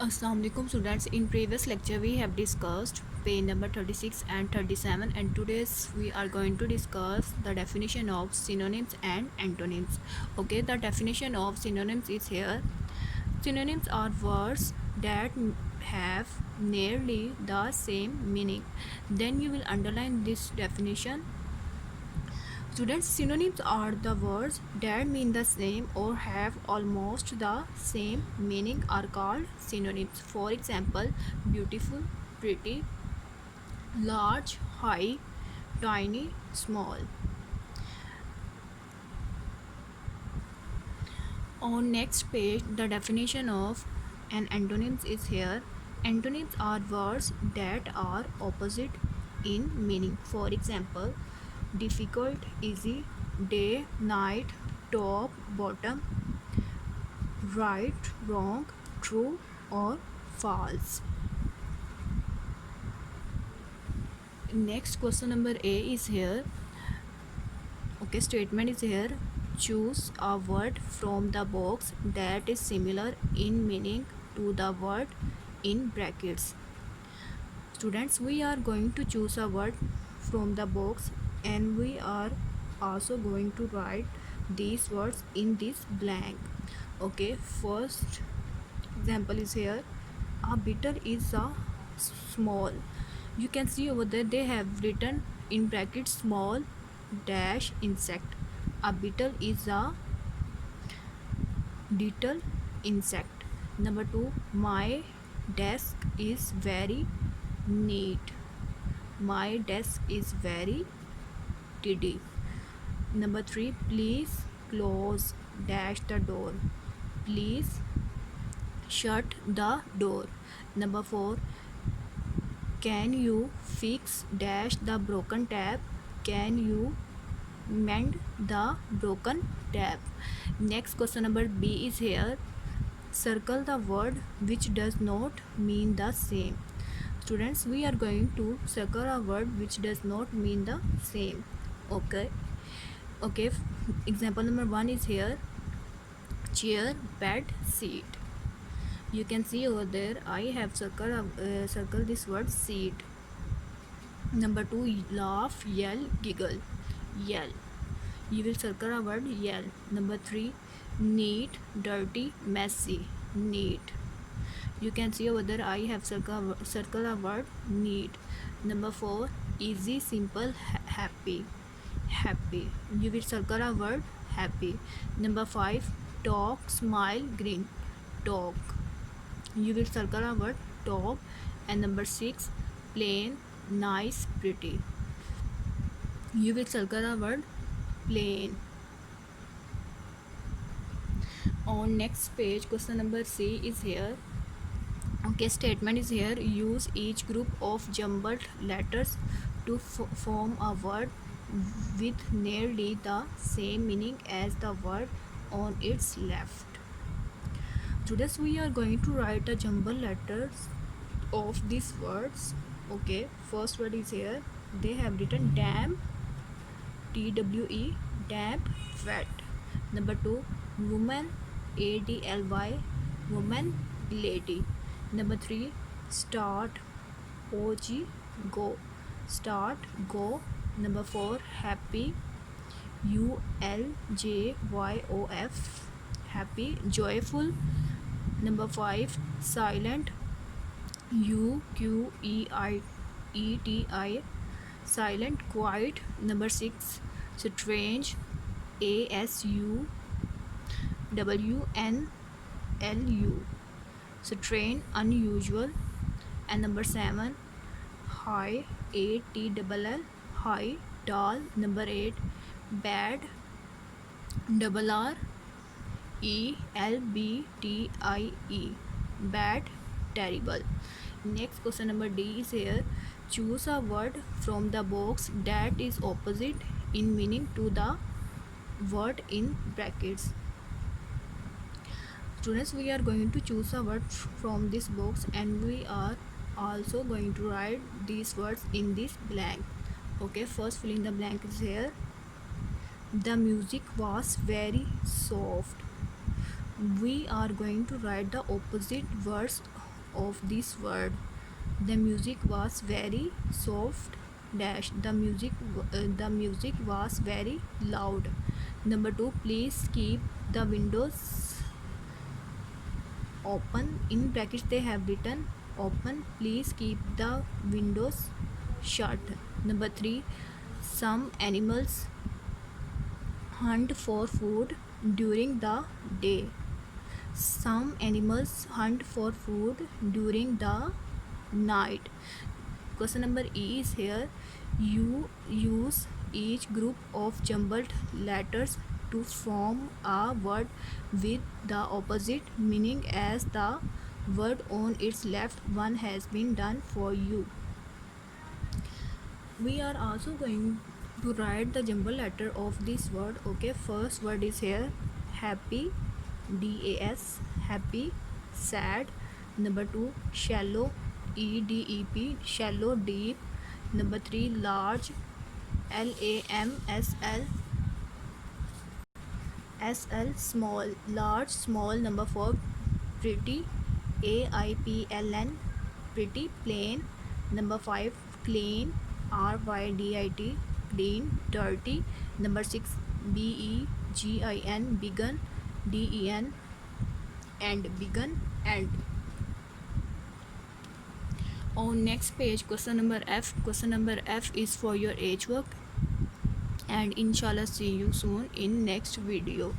Assalamualaikum students. In previous lecture we have discussed page number 36 and 37, and today we are going to discuss the definition of synonyms and antonyms. Okay, the definition of synonyms is here. Synonyms are words that have nearly the same meaning. Then you will underline this definition. Students, synonyms are the words that mean the same or have almost the same meaning are called synonyms. For example, beautiful, pretty, large, high, tiny, small. On next page, the definition of an antonyms is here. Antonyms are words that are opposite in meaning. For example, difficult, easy, day, night, top, bottom, right, wrong, true or false. Next question number A is here. Okay, statement is here. Choose a word from the box that is similar in meaning to the word in brackets. Students, we are going to choose a word from the box and we are also going to write these words in this blank. Okay, first example is here. A beetle is a small. You can see over there they have written in brackets small dash insect. A beetle is a little insect. Number 2, my desk is very neat. My desk is very tidy. Number 3, please close dash the door. Please shut the door. Number 4, can you fix dash the broken tap? Can you mend the broken tap? Next question number B is here. Circle the word which does not mean the same. Students, we are going to circle a word which does not mean the same. Okay. Example number 1 is here. Chair, bed, seat. You can see over there I have circle this word seat. Number 2, laugh, yell, giggle. Yell. You will circle a word yell. Number 3, neat, dirty, messy. Neat. You can see over there I have circle a word neat. Number 4, easy, simple, happy. Happy. You will circle a word happy. Number 5, talk, smile, grin. Talk. You will circle a word talk. And number 6, plain, nice, pretty. You will circle a word plain. On next page, question number C is here. Okay, statement is here. Use each group of jumbled letters to form a word with nearly the same meaning as the word on its left. Today we are going to write a jumbled letters of these words. Okay, first word is here. They have written damp, TWE, damp, wet. Number 2, woman, ADLY, woman, lady. Number 3, start, OG, go. Start, go. Number 4, happy, ULJYOF, happy, joyful. Number 5, silent, UQEIETI, silent, quiet. Number 6, strange, ASUWNLU, strange, unusual. And number 7, high, ATLL, high, tall. Number 8, bad, RRELBTIE, bad, terrible. Next question number D is here. Choose a word from the box that is opposite in meaning to the word in brackets. Students, we are going to choose a word from this box and we are also going to write these words in this blank. Okay, first filling the blank is here. The music was very soft. We are going to write the opposite words of this word. The music was very soft dash the music was very loud. Number 2, please keep the windows open. In brackets they have written open, please keep the windows shut. Number 3, some animals hunt for food during the day. Some animals hunt for food during the night. Question number E is here. You use each group of jumbled letters to form a word with the opposite meaning as the word on its left one has been done for you. We are also going to write the jumbled letter of this word. Okay, first word is here happy, DAS, happy. Sad. Number 2, shallow, EDEP, shallow, deep. Number 3, large, LAMSL, SL, small, large, small. Number 4, pretty, AIPLN, pretty, plain. Number 5, clean, RYDIT, clean, dirty. Number 6, BEGIN, begun, DEN, and begun, and. On next page, question number F. Question number F is for your age work, and inshallah see you soon in next video.